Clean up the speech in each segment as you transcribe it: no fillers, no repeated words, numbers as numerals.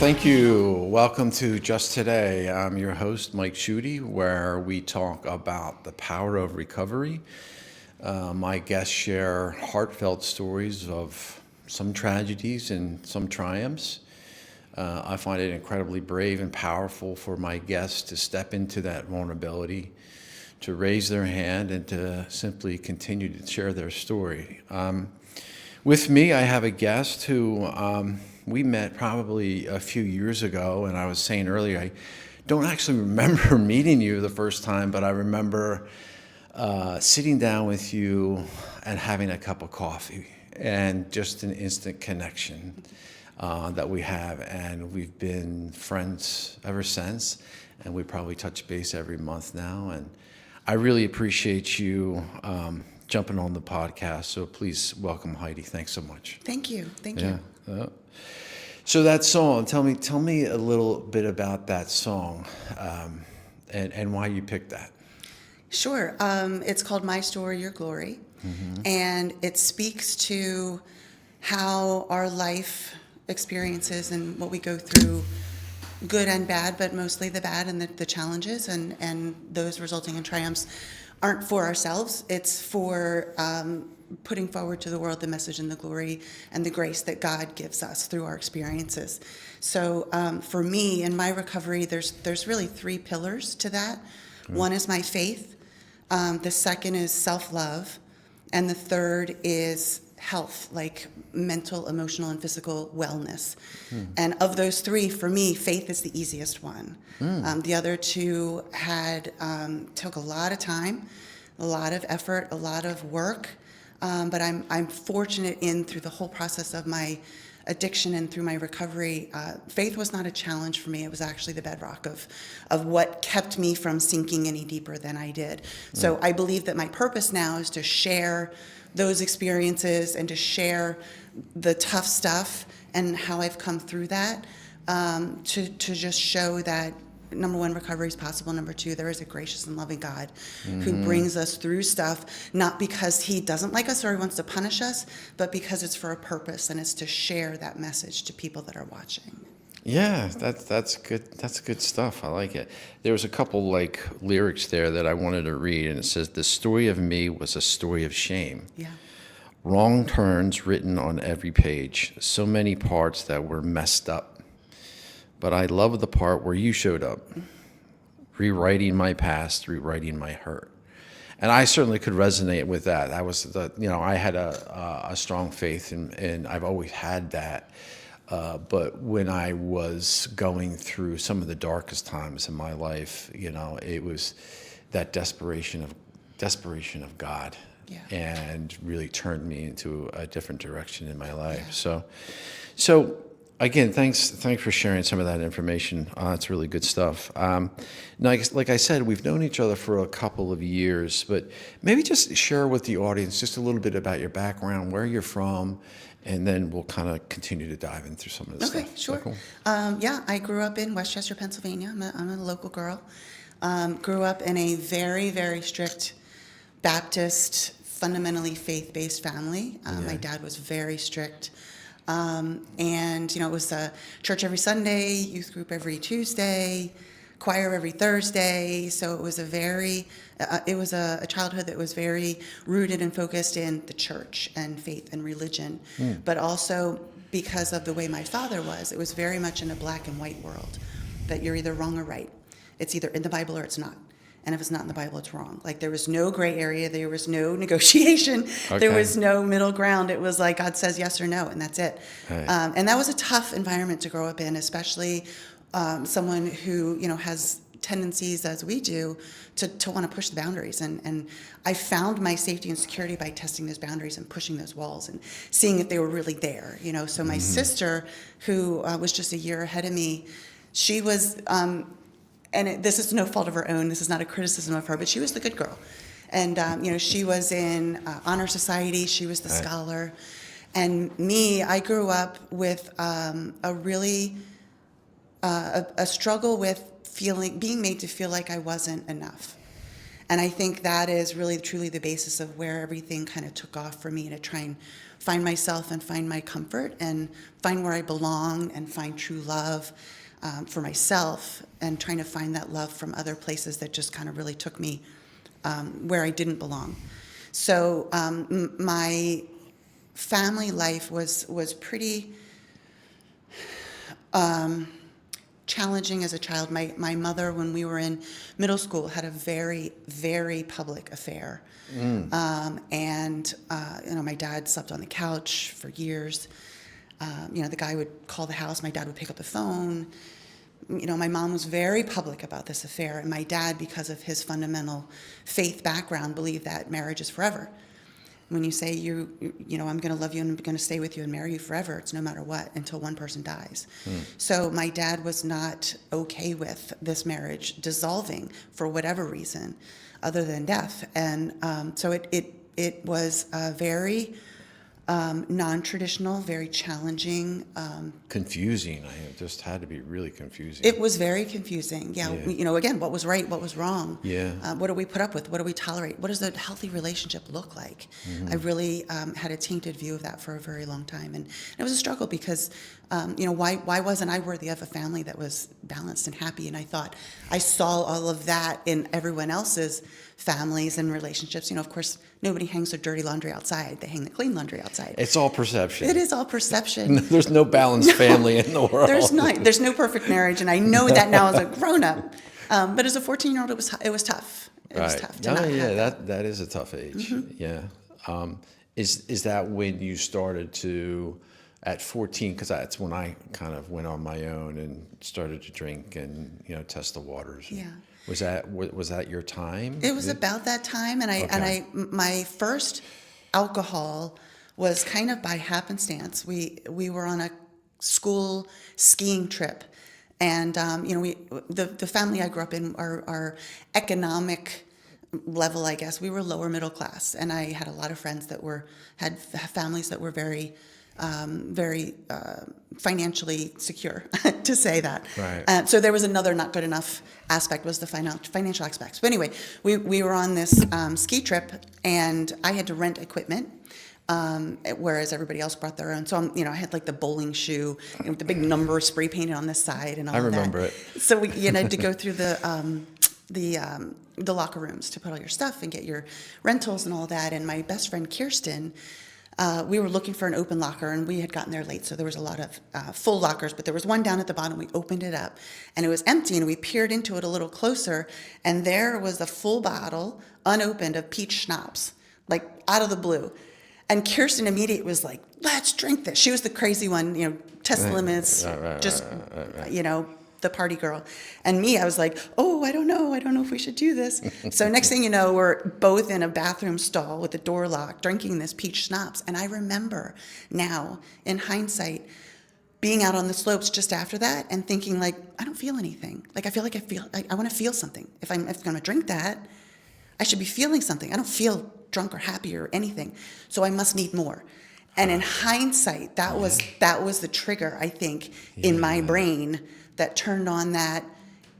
Thank you. Welcome to Just Today. I'm your host, Mike Schutte, where we talk about the power of recovery. My guests share heartfelt stories of some tragedies and some triumphs. I find it incredibly brave and powerful for my guests to step into that vulnerability, to raise their hand, and to simply continue to share their story. With me, I have a guest who we met probably a few years ago, and I was saying earlier, I don't actually remember meeting you the first time, but I remember sitting down with you and having a cup of coffee, and just an instant connection that we have, and we've been friends ever since, and we probably touch base every month now, and I really appreciate you jumping on the podcast. So please welcome Heidi. Thanks so much. Thank you. Thank you. So that song, tell me a little bit about that song, and why you picked that. Sure. It's called My Story, Your Glory. And it speaks to how our life experiences and what we go through, good and bad, but mostly the bad and the challenges and those resulting in triumphs, aren't for ourselves. It's for putting forward to the world the message and the glory and the grace that God gives us through our experiences. So for me, in my recovery, there's really three pillars to that. One is my faith. The second is self-love. And the third is health, like mental, emotional, and physical wellness. And of those three, for me, faith is the easiest one. The other two took a lot of time, a lot of effort, a lot of work. But I'm fortunate through the whole process of my addiction and through my recovery, faith was not a challenge for me. It was actually the bedrock of what kept me from sinking any deeper than I did. So I believe that my purpose now is to share those experiences and to share the tough stuff and how I've come through that, to just show that, number one, recovery is possible. Number two, there is a gracious and loving God who brings us through stuff, not because he doesn't like us or he wants to punish us, but because it's for a purpose, and it's to share that message to people that are watching. Yeah, that's good. That's good stuff. I like it. There was a couple lyrics there that I wanted to read, and it says, "The story of me was a story of shame. Yeah. Wrong turns written on every page. So many parts that were messed up. But I love the part where you showed up, rewriting my past, rewriting my hurt." And I certainly could resonate with that. I had a strong faith, and I've always had that. But when I was going through some of the darkest times in my life, it was that desperation of God, and really turned me into a different direction in my life. So again, thanks for sharing some of that information. It's really good stuff. Now, like I said, we've known each other for a couple of years, but maybe just share with the audience just a little bit about your background, where you're from, and then we'll kind of continue to dive into some of this stuff. Okay, sure. Cool? I grew up in Westchester, Pennsylvania. I'm a local girl. Grew up in a very, very strict Baptist, fundamentally faith-based family. My dad was very strict. It was a church every Sunday, youth group every Tuesday, choir every Thursday. So it was a childhood that was very rooted and focused in the church and faith and religion. But also because of the way my father was, it was very much in a black and white world, that you're either wrong or right. It's either in the Bible or it's not. And if it's not in the Bible, it's wrong. Like, there was no gray area. There was no negotiation. Okay. There was no middle ground. It was like God says yes or no, and that's it. Right. And that was a tough environment to grow up in, especially someone who, has tendencies, as we do, to want to push the boundaries. And I found my safety and security by testing those boundaries and pushing those walls and seeing if they were really there. So my sister, who was just a year ahead of me, she was... this is no fault of her own. This is not a criticism of her, but she was the good girl. And, she was in honor society. She was the scholar. And me, I grew up with a struggle with being made to feel like I wasn't enough. And I think that is really truly the basis of where everything kind of took off for me, to try and find myself and find my comfort and find where I belong and find true love for myself, and trying to find that love from other places that just kind of really took me where I didn't belong. So my family life was pretty challenging as a child. My mother, when we were in middle school, had a very, very public affair. And my dad slept on the couch for years. The guy would call the house, my dad would pick up the phone. My mom was very public about this affair, and my dad, because of his fundamental faith background, believed that marriage is forever. When you say I'm going to love you and I'm going to stay with you and marry you forever, it's no matter what until one person dies. So my dad was not okay with this marriage dissolving for whatever reason other than death. And so it was a very non-traditional, very challenging. Confusing. It just had to be really confusing. It was very confusing. Yeah. Again, what was right, what was wrong? Yeah. What do we put up with? What do we tolerate? What does a healthy relationship look like? I really had a tainted view of that for a very long time. And it was a struggle because, why wasn't I worthy of a family that was balanced and happy? And I thought I saw all of that in everyone else's families and relationships. Of course, nobody hangs their dirty laundry outside. They hang the clean laundry outside. It's all perception. It is all perception. There's no balanced family in the world. There's no perfect marriage, and I know that now as a grown-up. But as a 14-year-old, it was tough. It was tough to not have that is a tough age. Yeah. Is that when you started to, at 14, because that's when I kind of went on my own and started to drink and test the waters? Yeah. Was that your time? It was about that time, and my first alcohol was kind of by happenstance. We were on a school skiing trip, and the family I grew up in, our economic level, I guess, we were lower middle class, and I had a lot of friends that had families that were very financially secure, to say that. Right. So there was another not good enough aspect, was the financial aspects. But anyway, we were on this ski trip, and I had to rent equipment, whereas everybody else brought their own. So I had like the bowling shoe with the big number spray painted on the side and all that. I remember it. So we had to go through the locker rooms to put all your stuff and get your rentals and all that. And my best friend Kirsten, we were looking for an open locker, and we had gotten there late, so there was a lot of full lockers, but there was one down at the bottom. We opened it up, and it was empty, and we peered into it a little closer, and there was a full bottle, unopened, of peach schnapps, like out of the blue. And Kirsten immediately was like, let's drink this. She was the crazy one, test limits, the party girl. And me, I was like, I don't know if we should do this. So next thing you know, we're both in a bathroom stall with the door locked, drinking this peach schnapps. And I remember now, in hindsight, being out on the slopes just after that and thinking, like, I don't feel anything. Like, I want to feel something. If I'm going to drink that, I should be feeling something. I don't feel drunk or happy or anything. So I must need more. And in hindsight, that was the trigger, I think, in my brain that turned on that,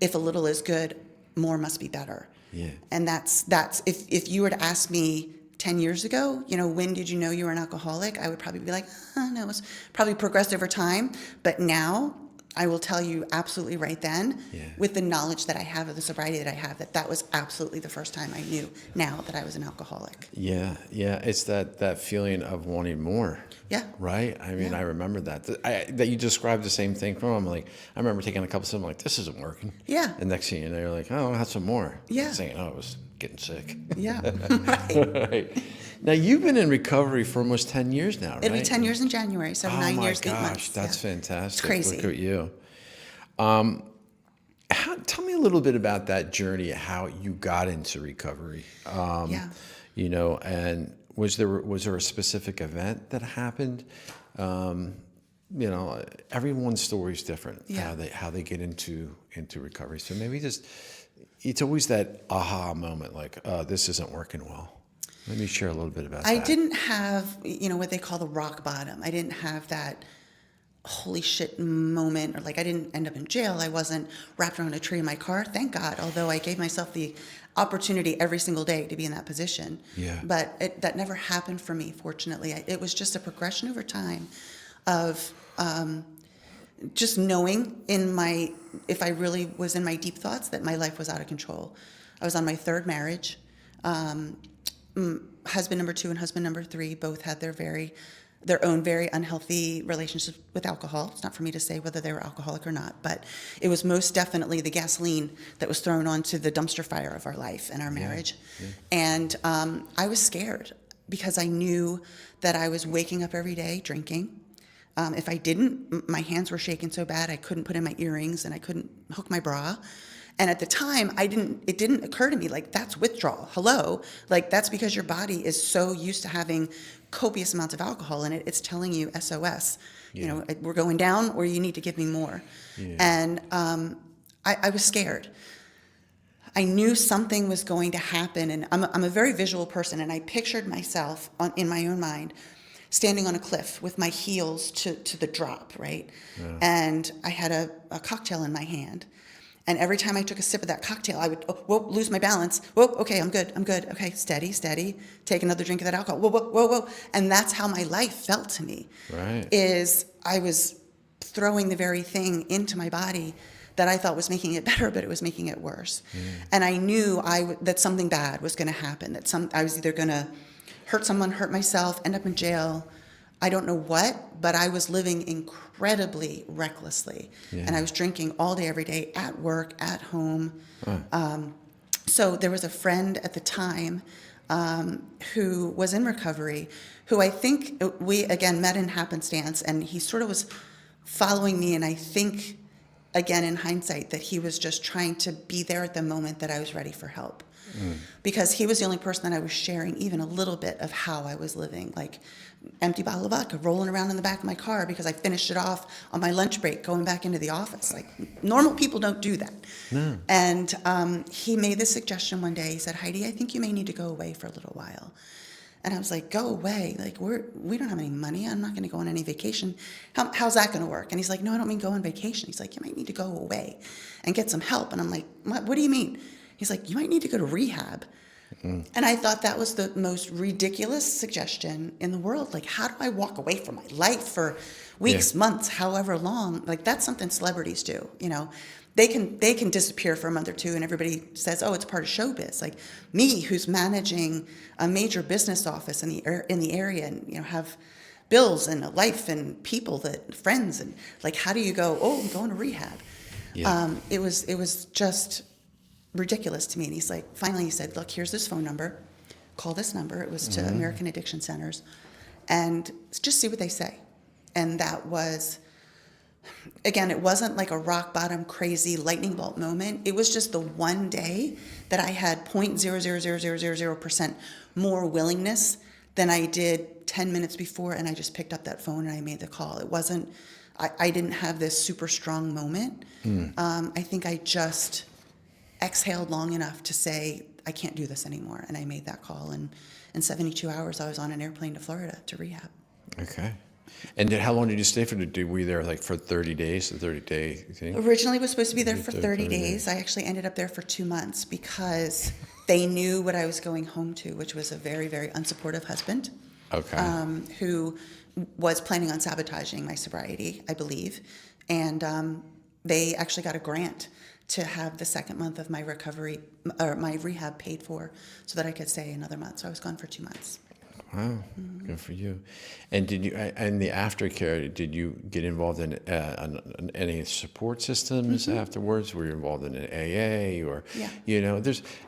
if a little is good, more must be better. Yeah. And that's if you were to ask me 10 years ago, when did you know you were an alcoholic? I would probably be like, no, it was probably progressed over time. But now I will tell you absolutely right then, with the knowledge that I have of the sobriety that I have, that was absolutely the first time I knew now that I was an alcoholic. Yeah. It's that feeling of wanting more. Yeah. Right? I mean, I remember that. That you described the same thing from. I'm like, I remember taking a couple sips, I'm like, this isn't working. Yeah. And next thing you know, you're like, oh, I'll have some more. Yeah. Saying, I was getting sick. Yeah. Right. Now, you've been in recovery for almost 10 years now, right? It'll be 10 years in January, so 9 years, 8 months. Oh, my gosh, that's fantastic. It's crazy. Look at you. Tell me a little bit about that journey, how you got into recovery. And was there a specific event that happened? Everyone's story is different. Yeah. How they get into recovery. So maybe it's always that aha moment, like, this isn't working well. Let me share a little bit about that. I didn't have, what they call the rock bottom. I didn't have that holy shit moment, or like I didn't end up in jail. I wasn't wrapped around a tree in my car, thank God. Although I gave myself the opportunity every single day to be in that position. Yeah. But that never happened for me, fortunately. It was just a progression over time of just knowing if I really was in my deep thoughts, that my life was out of control. I was on my third marriage. Husband number 2 and husband number 3 both had their own very unhealthy relationships with alcohol. It's not for me to say whether they were alcoholic or not, but it was most definitely the gasoline that was thrown onto the dumpster fire of our life and our marriage. Yeah. And I was scared because I knew that I was waking up every day drinking. If I didn't, my hands were shaking so bad I couldn't put in my earrings and I couldn't hook my bra. And at the time, it didn't occur to me, like, that's withdrawal. Hello? Like, that's because your body is so used to having copious amounts of alcohol in it, it's telling you SOS. Yeah. You know, we're going down, or you need to give me more. Yeah. And I was scared. I knew something was going to happen, and I'm a very visual person, and I pictured myself in my own mind standing on a cliff with my heels to the drop, right? Yeah. And I had a cocktail in my hand. And every time I took a sip of that cocktail, I would lose my balance. Whoa, okay, I'm good. Okay, steady. Take another drink of that alcohol. Whoa. And that's how my life felt to me. Right. Is I was throwing the very thing into my body that I thought was making it better, but it was making it worse. Mm. And I knew that something bad was going to happen, that I was either going to hurt someone, hurt myself, end up in jail. I don't know what, but I was living incredibly recklessly. Yeah. And I was drinking all day, every day, at work, at home. So there was a friend at the time who was in recovery, who I think we, again, met in happenstance, and he sort of was following me, and I think, again, in hindsight, that he was just trying to be there at the moment that I was ready for help. Because he was the only person that I was sharing even a little bit of how I was living, like empty bottle of vodka rolling around in the back of my car because I finished it off on my lunch break going back into the office. Like, normal people don't do that. No. And he made this suggestion one day. He said, Heidi, I think you may need to go away for a little while. And I was like, go away? Like, we don't have any money. I'm not going to go on any vacation. How's that going to work? And he's like, no, I don't mean go on vacation. He's like, you might need to go away and get some help. And I'm like, what do you mean? He's like, you might need to go to rehab. Mm-hmm. And I thought that was the most ridiculous suggestion in the world. Like, how do I walk away from my life for weeks, months, however long? Like, that's something celebrities do. You know, they can disappear for a month or two, and everybody says, oh, it's part of showbiz. Like me, who's managing a major business office in the area, and have bills and a life and people friends, and like, how do you go? Oh, I'm going to rehab. Yeah. It was just ridiculous to me. And he's like, finally he said, look, here's this phone number, call this number. It was to American Addiction Centers, and just see what they say. And that was, again, it wasn't like a rock bottom crazy lightning bolt moment. It was just the one day that I had 0.00000% more willingness than I did 10 minutes before, and I just picked up that phone and I made the call. It wasn't, I didn't have this super strong moment. I think I just exhaled long enough to say, I can't do this anymore. And I made that call. And in 72 hours, I was on an airplane to Florida to rehab. Okay. And how long did you stay for? Were you there like for 30 days, the 30-day thing? Originally was supposed to be there for 30 days. I actually ended up there for 2 months because they knew what I was going home to, which was a very, very unsupportive husband. Okay. Who was planning on sabotaging my sobriety, I believe. And they actually got a grant to have the second month of my recovery or my rehab paid for so that I could stay another month. So I was gone for 2 months. Wow, good for you. And did you, in the aftercare, did you get involved in any support systems afterwards? Were you involved in an AA or,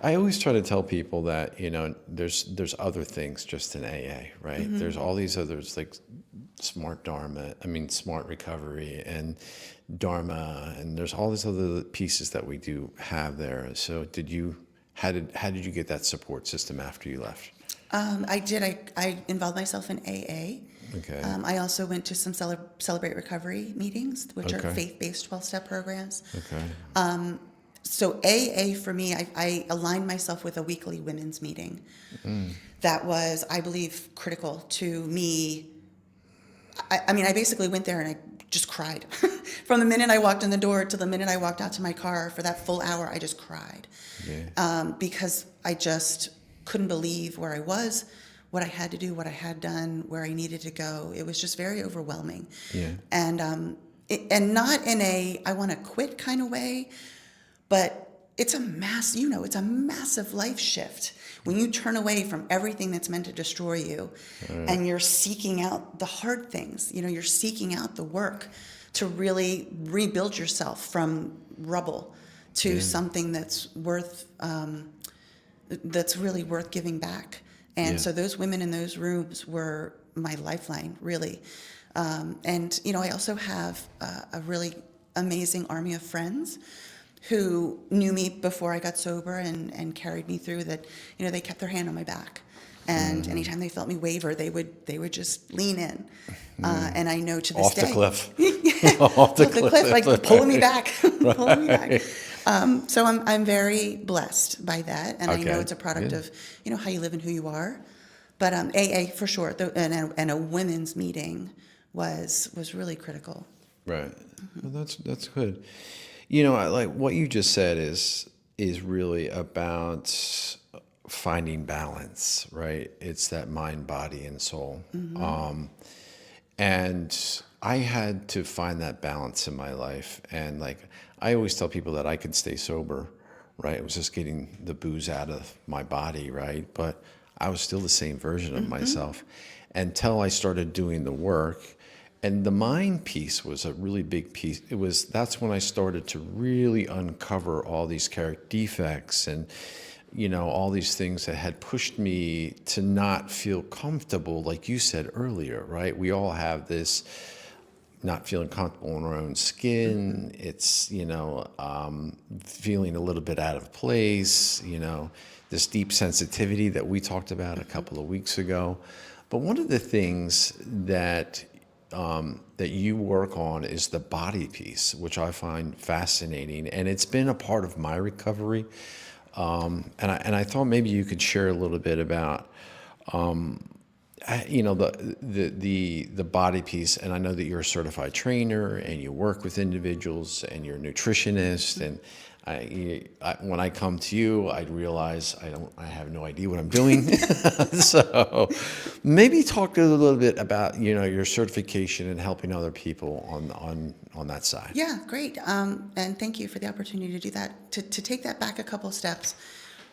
I always try to tell people that, there's other things just in AA, right? There's all these others like smart recovery and Dharma, and there's all these other pieces that we do have there. So how did you get that support system after you left? I did. I involved myself in AA. Okay. I also went to some Celebrate Recovery meetings, which are faith-based 12-step programs. Okay. So AA for me, I aligned myself with a weekly women's meeting. That was, I believe, critical to me. I basically went there and I just cried. From the minute I walked in the door to the minute I walked out to my car, for that full hour, I just cried. Because I just couldn't believe where I was, what I had to do, what I had done, where I needed to go. It was just very overwhelming. And and not in a I want to quit kind of way, but it's a it's a massive life shift when you turn away from everything that's meant to destroy you, and you're seeking out the hard things. You're seeking out the work to really rebuild yourself from rubble to something that's really worth giving back. And so those women in those rooms were my lifeline, really. And I also have a really amazing army of friends who knew me before I got sober and carried me through that. They kept their hand on my back. And anytime they felt me waver, they would just lean in. And I know to this day. Off the cliff. Off the cliff, like pulling me back. Pulling me back. So I'm very blessed by that. And I know it's a product of, how you live and who you are. But AA for sure, and a women's meeting was really critical. Right. Well, that's good. Like what you just said is really about finding balance, right? It's that mind, body, and soul. And I had to find that balance in my life. And like I always tell people that I could stay sober, right? It was just getting the booze out of my body, right? But I was still the same version of myself until I started doing the work. And the mind piece was a really big piece. That's when I started to really uncover all these character defects and, all these things that had pushed me to not feel comfortable, like you said earlier, right? We all have this not feeling comfortable in our own skin. It's, feeling a little bit out of place, this deep sensitivity that we talked about a couple of weeks ago. But one of the things that you work on is the body piece, which I find fascinating, and it's been a part of my recovery. And I thought maybe you could share a little bit about, the body piece. And I know that you're a certified trainer and you work with individuals and you're a nutritionist. And when I come to you, I realize I have no idea what I'm doing. So maybe talk a little bit about, your certification and helping other people on that side. Yeah, great. And thank you for the opportunity to do that. To take that back a couple steps,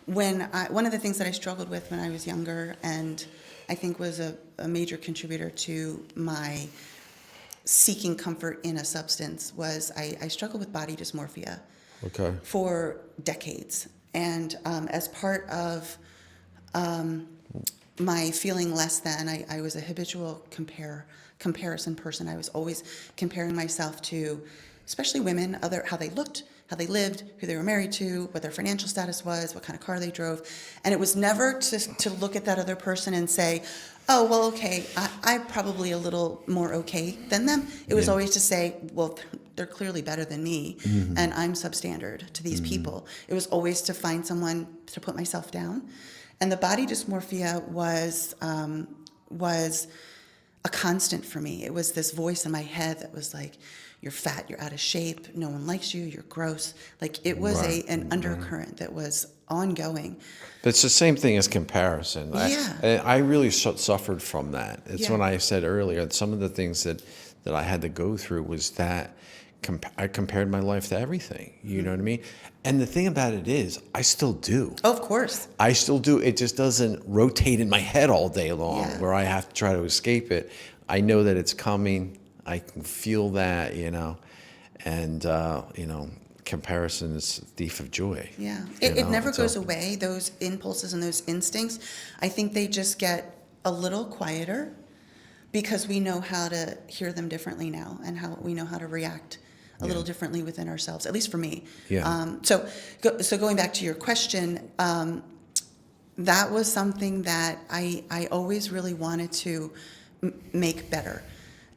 one of the things that I struggled with when I was younger, and I think was a major contributor to my seeking comfort in a substance, was I struggled with body dysmorphia. Okay. For decades. And as part of my feeling less than, I was a habitual comparison person. I was always comparing myself to, especially women, how they looked, how they lived, who they were married to, what their financial status was, what kind of car they drove. And it was never to look at that other person and say, oh, well, okay, I'm probably a little more okay than them. It was always to say, well, they're clearly better than me, and I'm substandard to these people. It was always to find someone to put myself down. And the body dysmorphia was a constant for me. It was this voice in my head that was like, you're fat, you're out of shape, no one likes you, you're gross. Like it was an undercurrent that was ongoing. But it's the same thing as comparison. Yeah. I really suffered from that. It's when I said earlier, some of the things that I had to go through was that I compared my life to everything. You know what I mean? And the thing about it is, I still do. Oh, of course. I still do. It just doesn't rotate in my head all day long where I have to try to escape it. I know that it's coming. I can feel that, and, comparison is a thief of joy. Yeah. It never goes away, those impulses and those instincts. I think they just get a little quieter because we know how to hear them differently now, and how we know how to react a little differently within ourselves, at least for me. Yeah. So going back to your question, that was something that I always really wanted to make better.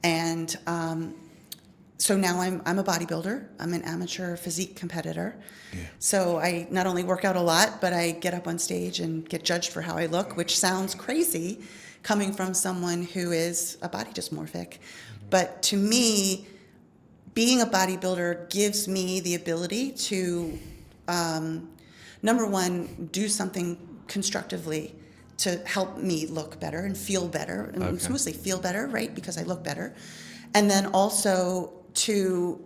And so now I'm a bodybuilder. I'm an amateur physique competitor. Yeah. So I not only work out a lot, but I get up on stage and get judged for how I look, which sounds crazy coming from someone who is a body dysmorphic. But to me, being a bodybuilder gives me the ability to, number one, do something constructively to help me look better and feel better. And it's mostly feel better, right? Because I look better. And then also to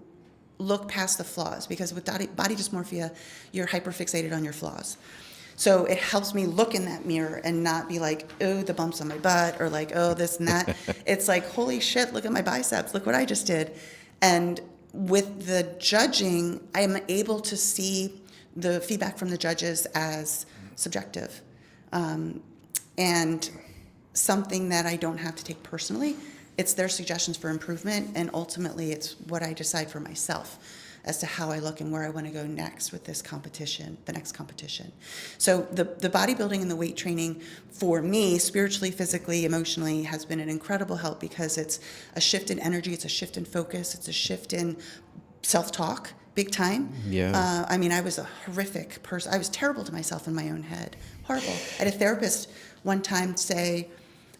look past the flaws, because with body dysmorphia, you're hyperfixated on your flaws. So it helps me look in that mirror and not be like, oh, the bumps on my butt, or like, oh, this and that. It's like, holy shit, look at my biceps. Look what I just did. And with the judging, I am able to see the feedback from the judges as subjective, and something that I don't have to take personally. It's their suggestions for improvement, and ultimately it's what I decide for myself as to how I look and where I want to go next with this competition, the next competition. So the bodybuilding and the weight training for me, spiritually, physically, emotionally, has been an incredible help, because it's a shift in energy, it's a shift in focus, it's a shift in self-talk, big time. Yeah. I mean, I was a horrific person. I was terrible to myself in my own head. Horrible. I had a therapist one time say,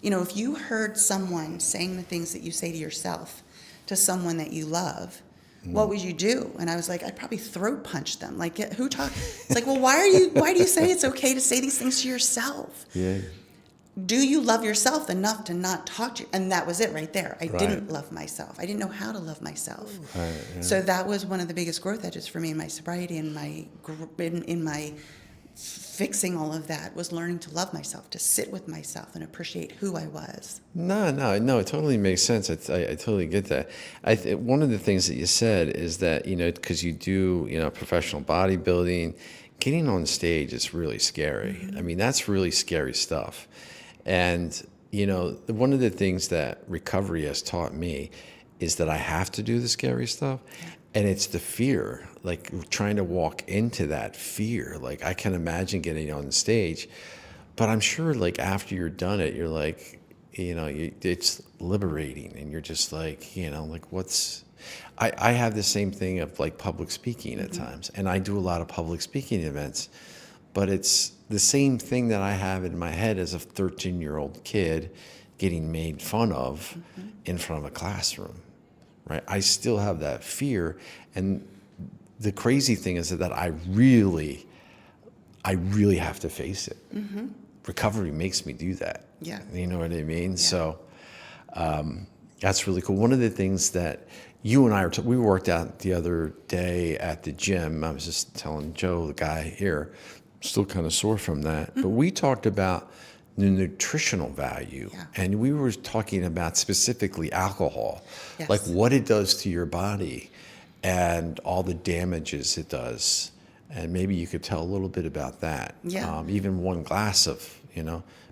if you heard someone saying the things that you say to yourself to someone that you love, what would you do? And I was like, I'd probably throat punch them. Like, who talk? It's like, well, why do you say it's okay to say these things to yourself? Yeah. Do you love yourself enough to not talk to you? And that was it right there. I Right. didn't love myself. I didn't know how to love myself. Right, yeah. So that was one of the biggest growth edges for me in my sobriety and in my fixing all of that, was learning to love myself, to sit with myself and appreciate who I was. No, it totally makes sense. I totally get that. One of the things that you said is that, because you do, professional bodybuilding, getting on stage is really scary. Mm-hmm. I mean, that's really scary stuff. And, one of the things that recovery has taught me is that I have to do the scary stuff. And it's the fear, like trying to walk into that fear. Like, I can imagine getting on the stage, but I'm sure like after you're done it, you're like, it's liberating, and you're just like, I have the same thing of like public speaking at times, and I do a lot of public speaking events, but it's the same thing that I have in my head as a 13-year-old kid getting made fun of in front of a classroom. Right? I still have that fear, and the crazy thing is that I really have to face it. Mm-hmm. Recovery makes me do that. Yeah. You know what I mean? Yeah. So that's really cool. One of the things that you and I we worked out the other day at the gym. I was just telling Joe, the guy here, still kind of sore from that, but we talked about the nutritional value. Yeah. And we were talking about specifically alcohol, Yes. like what it does to your body and all the damages it does. And maybe you could tell a little bit about that. Yeah. Even one glass of,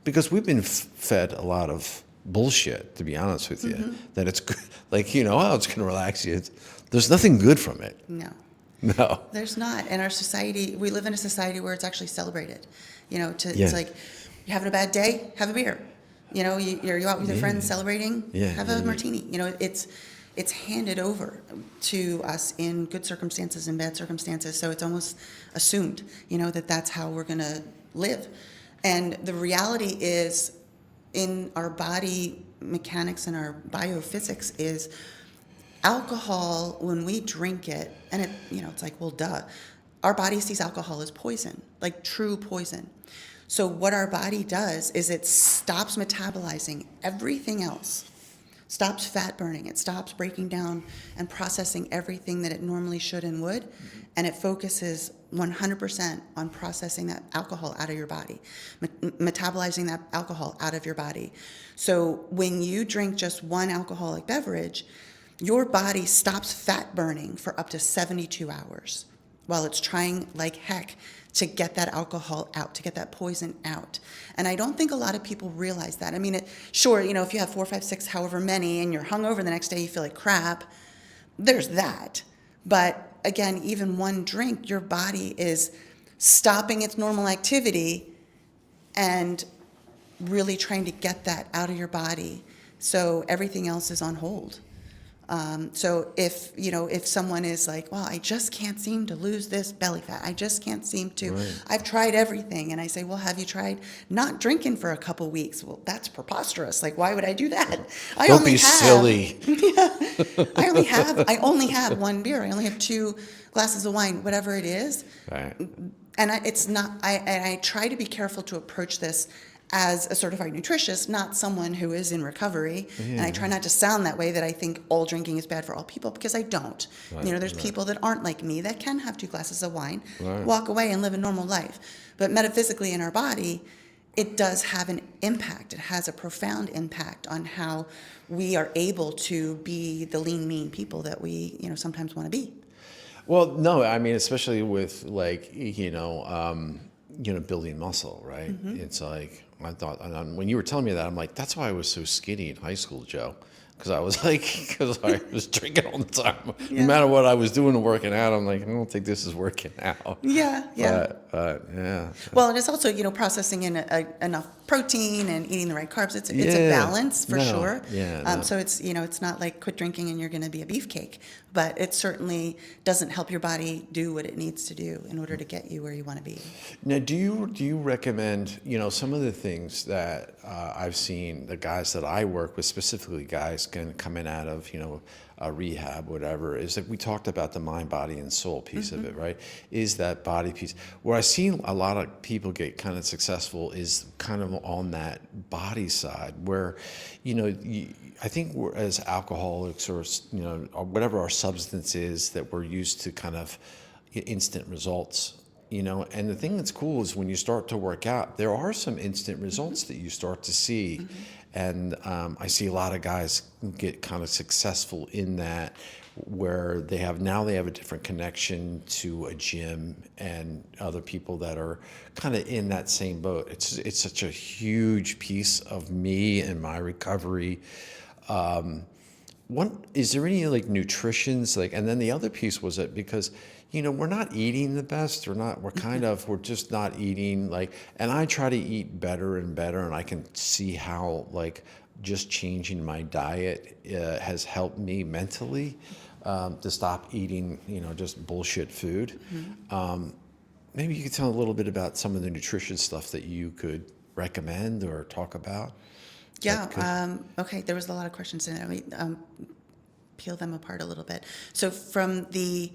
because we've been fed a lot of bullshit, to be honest with you, that it's good. Like, it's going to relax you. There's nothing good from it. No. No. There's not. In our society, we live in a society where it's actually celebrated. Yeah. It's like, you're having a bad day, have a beer. You're out with your friends celebrating, have a martini. It's handed over to us in good circumstances and bad circumstances. So it's almost assumed, that that's how we're going to live. And the reality is, in our body mechanics and our biophysics, is alcohol, when we drink it, and it's like, well, duh. Our body sees alcohol as poison, like true poison. So what our body does is it stops metabolizing everything else, stops fat burning, it stops breaking down and processing everything that it normally should and would, and it focuses 100% on processing that alcohol out of your body, metabolizing that alcohol out of your body. So when you drink just one alcoholic beverage, your body stops fat burning for up to 72 hours while it's trying like heck to get that alcohol out, to get that poison out. And I don't think a lot of people realize that. I mean, sure, if you have 4, 5, 6, however many, and you're hungover the next day, you feel like crap, there's that. But again, even one drink, your body is stopping its normal activity and really trying to get that out of your body. So everything else is on hold. So if someone is like, well, I just can't seem to lose this belly fat. I just can't seem to, Right. I've tried everything. And I say, well, have you tried not drinking for a couple weeks? Well, that's preposterous. Like, why would I do that? Don't be silly. I only have one beer. I only have 2 glasses of wine, whatever it is. Right. And I try to be careful to approach this as a certified nutritionist, not someone who is in recovery. And I try not to sound that way, that I think all drinking is bad for all people, because I don't. Right, There's people that aren't like me that can have 2 glasses of wine, Right. walk away and live a normal life. But metaphysically in our body, it does have an impact. It has a profound impact on how we are able to be the lean, mean people that we, sometimes want to be. Well, no, I mean, especially with like, building muscle, right? It's like, I thought, and when you were telling me that, I'm like, that's why I was so skinny in high school, Joe. Because I was drinking all the time. Yeah. No matter what I was doing and working out, I'm like, I don't think this is working out. Yeah. But yeah. Well, and it's also, processing in enough protein and eating the right carbs. It's a Yeah. balance for No. sure. Yeah, no. So it's, it's not like quit drinking and you're going to be a beefcake, but it certainly doesn't help your body do what it needs to do in order to get you where you want to be. Now, do you recommend, some of the things that I've seen, the guys that I work with, specifically guys coming out of, rehab, whatever, is that we talked about the mind, body, and soul piece of it, right? Is that body piece. Where I've seen a lot of people get kind of successful is kind of on that body side, where, I think we're, as alcoholics or whatever our substance is, that we're used to kind of instant results. And the thing that's cool is when you start to work out, there are some instant results that you start to see. And I see a lot of guys get kind of successful in that, where they have a different connection to a gym and other people that are kind of in that same boat. It's such a huge piece of me and my recovery. Is there any like nutritions, like, and then the other piece was it because, we're not eating the best, we're just not eating and I try to eat better and better, and I can see how like just changing my diet has helped me mentally to stop eating, just bullshit food. Maybe you could tell a little bit about some of the nutrition stuff that you could recommend or talk about. Yeah. Okay. There was a lot of questions in it. Let me peel them apart a little bit. So from the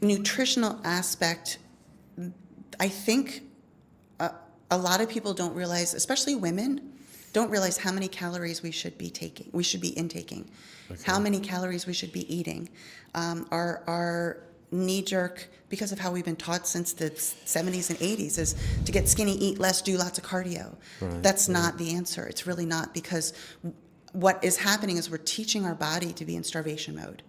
nutritional aspect, I think a lot of people don't realize, especially women, don't realize how many calories we should be intaking, how many calories we should be eating. Our knee-jerk, because of how we've been taught since the 70s and 80s, is to get skinny, eat less, do lots of cardio. Right, That's not the answer. It's really not, because what is happening is we're teaching our body to be in starvation mode.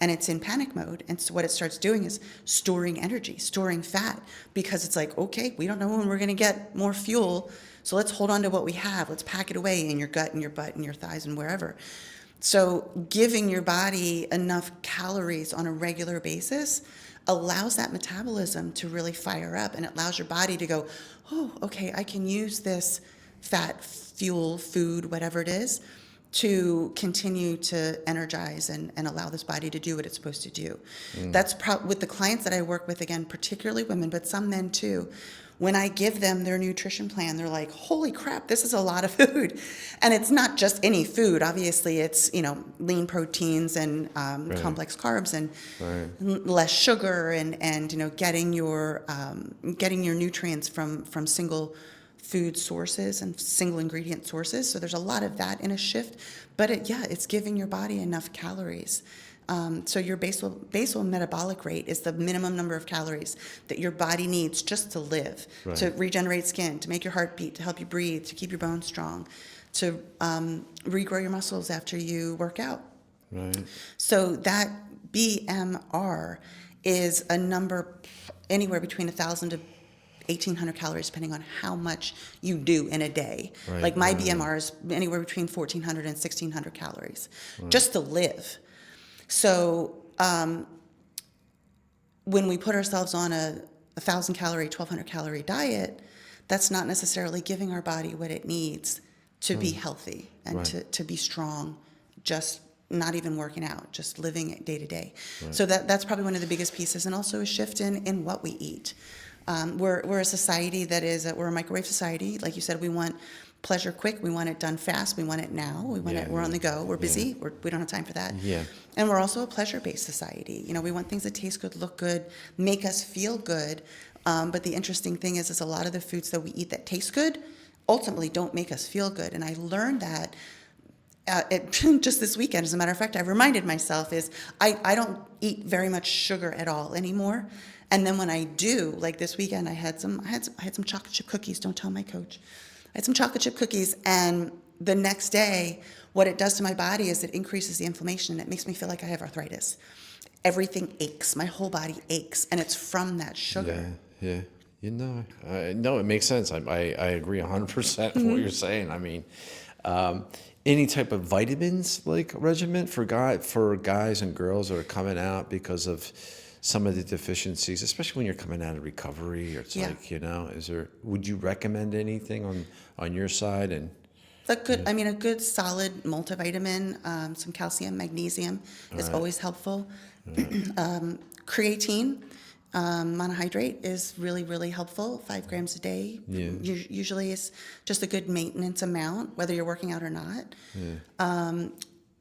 And it's in panic mode. And so what it starts doing is storing energy, storing fat, because it's like, okay, we don't know when we're going to get more fuel. So let's hold on to what we have. Let's pack it away in your gut and your butt and your thighs and wherever. So giving your body enough calories on a regular basis allows that metabolism to really fire up, and it allows your body to go, oh, okay, I can use this fat, fuel, food, whatever it is, to continue to energize and allow this body to do what it's supposed to do. That's with the clients that I work with, again, particularly women, but some men too. When I give them their nutrition plan, they're like, holy crap, this is a lot of food. And it's not just any food. Obviously, it's, lean proteins and complex carbs and less sugar and getting your nutrients from single food sources and single ingredient sources. So there's a lot of that in a shift. But it's giving your body enough calories. So your basal metabolic rate is the minimum number of calories that your body needs just to live, to regenerate skin, to make your heart beat, to help you breathe, to keep your bones strong, to regrow your muscles after you work out. Right. So that BMR is a number anywhere between 1,000 to 1,800 calories, depending on how much you do in a day. Right, like my BMR is anywhere between 1,400 and 1,600 calories just to live. So when we put ourselves on a 1,000 calorie, 1,200 calorie diet, that's not necessarily giving our body what it needs to be healthy and to be strong just not even working out, just living it day to day. So that's probably one of the biggest pieces, and also a shift in what we eat. We're a society that is, we're a microwave society. Like you said, we want pleasure quick. We want it done fast. We want it now. We want it. We're on the go. We're busy. We don't have time for that. Yeah. And we're also a pleasure-based society. We want things that taste good, look good, make us feel good. But the interesting thing is a lot of the foods that we eat that taste good ultimately don't make us feel good. And I learned that just this weekend. As a matter of fact, I reminded myself I don't eat very much sugar at all anymore. And then when I do, like this weekend, I had some chocolate chip cookies. Don't tell my coach. I had some chocolate chip cookies, and the next day, what it does to my body is it increases the inflammation, and it makes me feel like I have arthritis. Everything aches. My whole body aches, and it's from that sugar. Yeah. No, it makes sense. I agree 100% with what you're saying. I mean, any type of vitamins like regimen for guys and girls that are coming out because of some of the deficiencies, especially when you're coming out of recovery, or it's would you recommend anything on your side? And A good solid multivitamin, some calcium, magnesium is always helpful. Creatine, monohydrate is really, really helpful. 5 grams a day. Yeah. Usually is just a good maintenance amount, whether you're working out or not.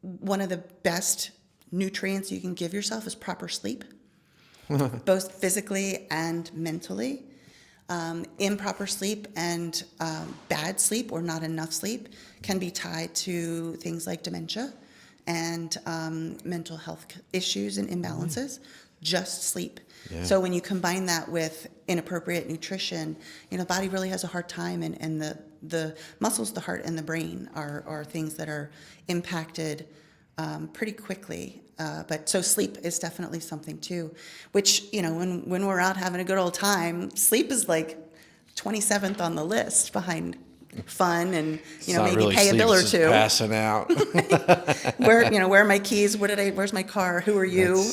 One of the best nutrients you can give yourself is proper sleep, both physically and mentally. Improper sleep and bad sleep or not enough sleep can be tied to things like dementia and mental health issues and imbalances. Just sleep. Yeah. So when you combine that with inappropriate nutrition, the body really has a hard time, and the muscles, the heart, and the brain are things that are impacted pretty quickly. But so sleep is definitely something too, which, when we're out having a good old time, sleep is like 27th on the list behind fun and, maybe really pay a sleep, bill or it's two. just passing out. Where are my keys? Where's my car? Who are you?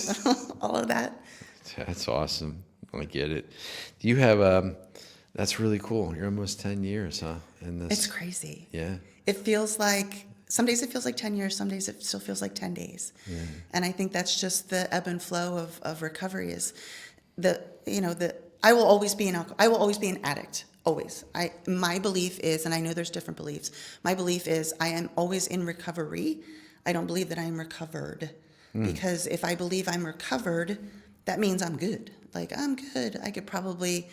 All of that. That's awesome. I get it. Do you have, that's really cool. You're almost 10 years, huh? In this. It's crazy. Yeah. It feels like, some days it feels like 10 years, some days it still feels like 10 days. Yeah. And I think that's just the ebb and flow of recovery is I will always be an addict. Always. My belief is, and I know there's different beliefs, my belief is I am always in recovery. I don't believe that I am recovered. Because if I believe I'm recovered, that means I'm good. Like, I'm good. I could probably,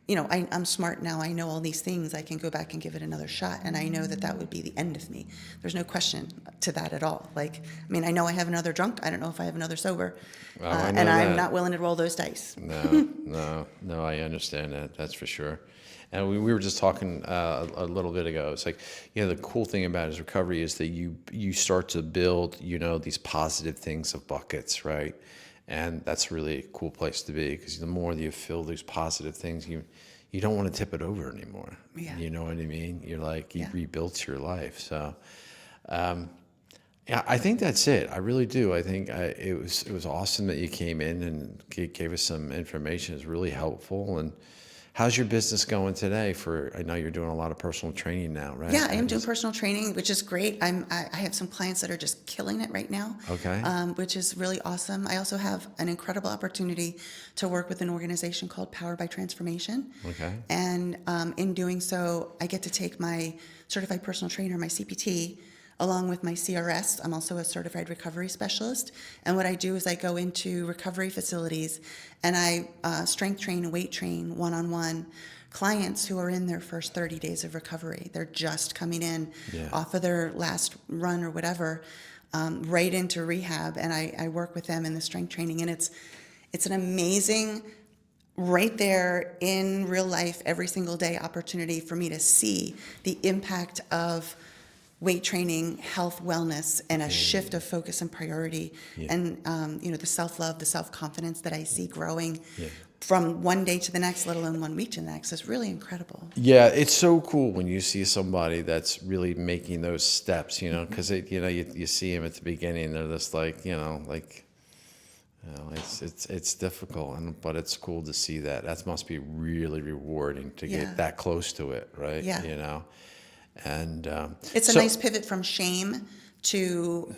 I'm smart now. I know all these things. I can go back and give it another shot. And I know that would be the end of me. There's no question to that at all. Like, I know I have another drunk. I don't know if I have another sober. And I'm not willing to roll those dice. No, I understand that. That's for sure. And we were just talking a little bit ago. It's like, the cool thing about his recovery is that you start to build, these positive things of buckets, right? And that's really a cool place to be, because the more that you feel these positive things, you don't want to tip it over anymore. Yeah. You know what I mean? You're like, you rebuilt your life. So, I think that's it. I really do. I think it was awesome that you came in and gave us some information. It's really helpful. And how's your business going today? I know you're doing a lot of personal training now, right? Yeah, I am doing personal training, which is great. I have some clients that are just killing it right now. Okay. Which is really awesome. I also have an incredible opportunity to work with an organization called Powered by Transformation. Okay. And in doing so, I get to take my certified personal trainer, my CPT, along with my CRS. I'm also a certified recovery specialist. And what I do is I go into recovery facilities and I strength train and weight train one-on-one clients who are in their first 30 days of recovery. They're just coming in off of their last run or whatever, right into rehab. And I work with them in the strength training. And it's an amazing, right there in real life, every single day opportunity for me to see the impact of weight training, health, wellness, and a shift of focus and priority, and the self-love, the self-confidence that I see growing from one day to the next, let alone 1 week to the next, is really incredible. Yeah, it's so cool when you see somebody that's really making those steps, because you see them at the beginning, they're just like, it's difficult, but it's cool to see that. That must be really rewarding to get that close to it, right? Yeah. And it's a nice pivot from shame to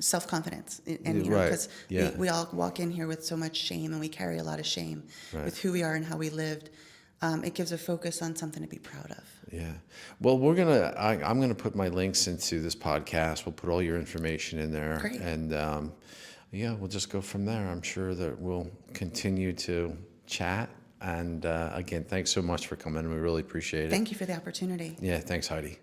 self-confidence. And Yeah, you know, right. because Yeah. we all walk in here with so much shame, and we carry a lot of shame Right. with who we are and how we lived. It gives a focus on something to be proud of. Yeah. Well, I'm gonna put my links into this podcast. We'll put all your information in there, Great. and yeah, we'll just go from there. I'm sure that we'll continue to chat. And again, thanks so much for coming. We really appreciate it. Thank you for the opportunity. Yeah. Thanks, Heidi.